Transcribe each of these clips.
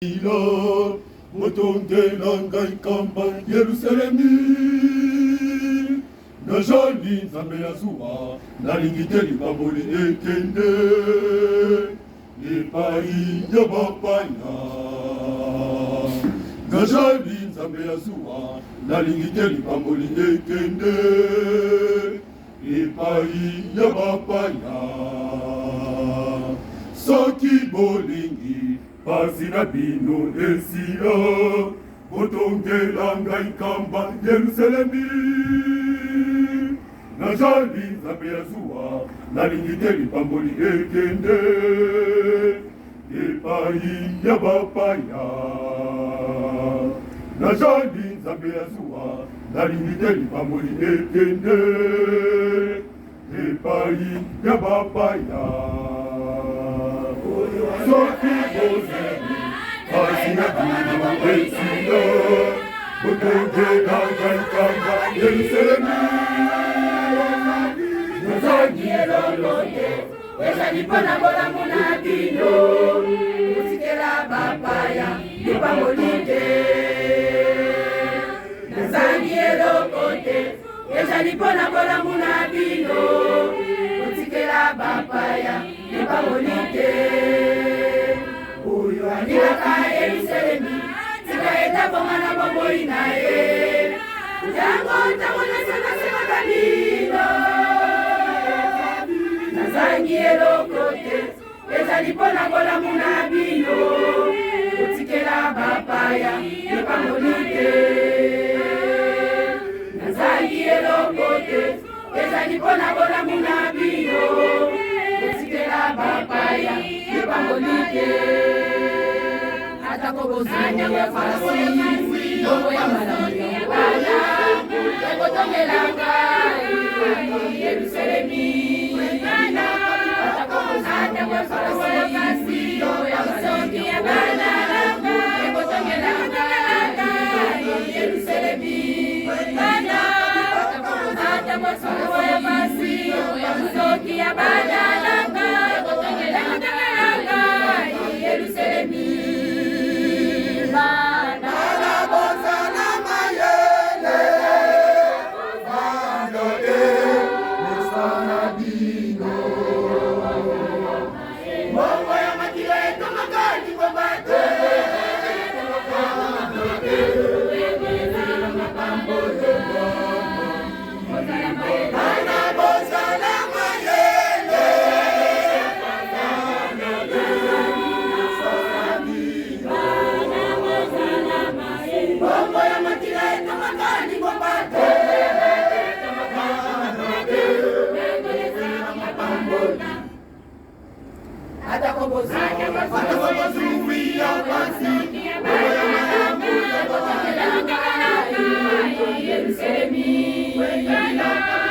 ila motongela ngai kamba Yerusalemi najali nzambe ya zuwa nalingi te likambo ekende epai ya bapaya najali nzambe ya zuwa nalingi te likambo ekende epai ya bapaya soki bolingi pasi na bino esila botongela ngai kamba Yerusalemi najali nzambe ya zuwa nalingi te lipamboli ekende epai ya bapaya najali nzambe ya zuwa nalingi te lipamboli ekende epai ya bapaya soki bozeli pasi na bino esila botongela ngai kamba Yerusalemi nazali elongote ezali mpona bolamu na bino kotikela bapaya lipamboli te nazali elongote ezali mpona bolamu na bino kotikela bapaya lipamboli te oyo alingaka Yerusalemi tika etabonga na bomoi na ye yango ntango nasengasenga bino nazangi eloko te ezali mpona bolamu na bino kotikela bapaya lipamboli te nazangi eloko te ezali mpona bolamu na bino kotikela bapaya lipamboli te atako bozanya ya fasi bongo ya malamu ya bana ekotongela ngai Yerusalemi atako bozanya ya fasi bongo ya malamu ya bana ekotongela ngai Yerusalemi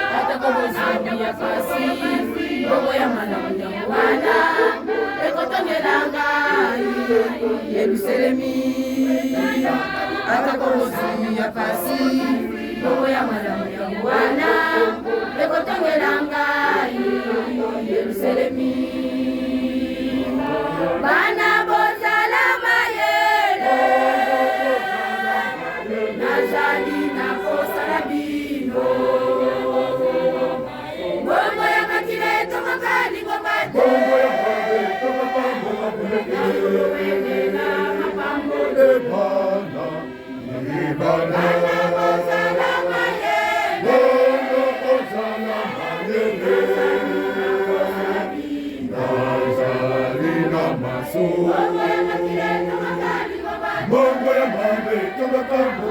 atako bozanya ya fasi bongo ya malamu ya bana ekotongela ngai Yerusalemi Yerusalemi atakobozi ya pasi bongo ya malamu ya mwana ekotongela ngai Yerusalemi bana bozala mayele nazali na kosala bino bongo ya makila etongaka lingomba te Bongo ya mabe, tonga kambo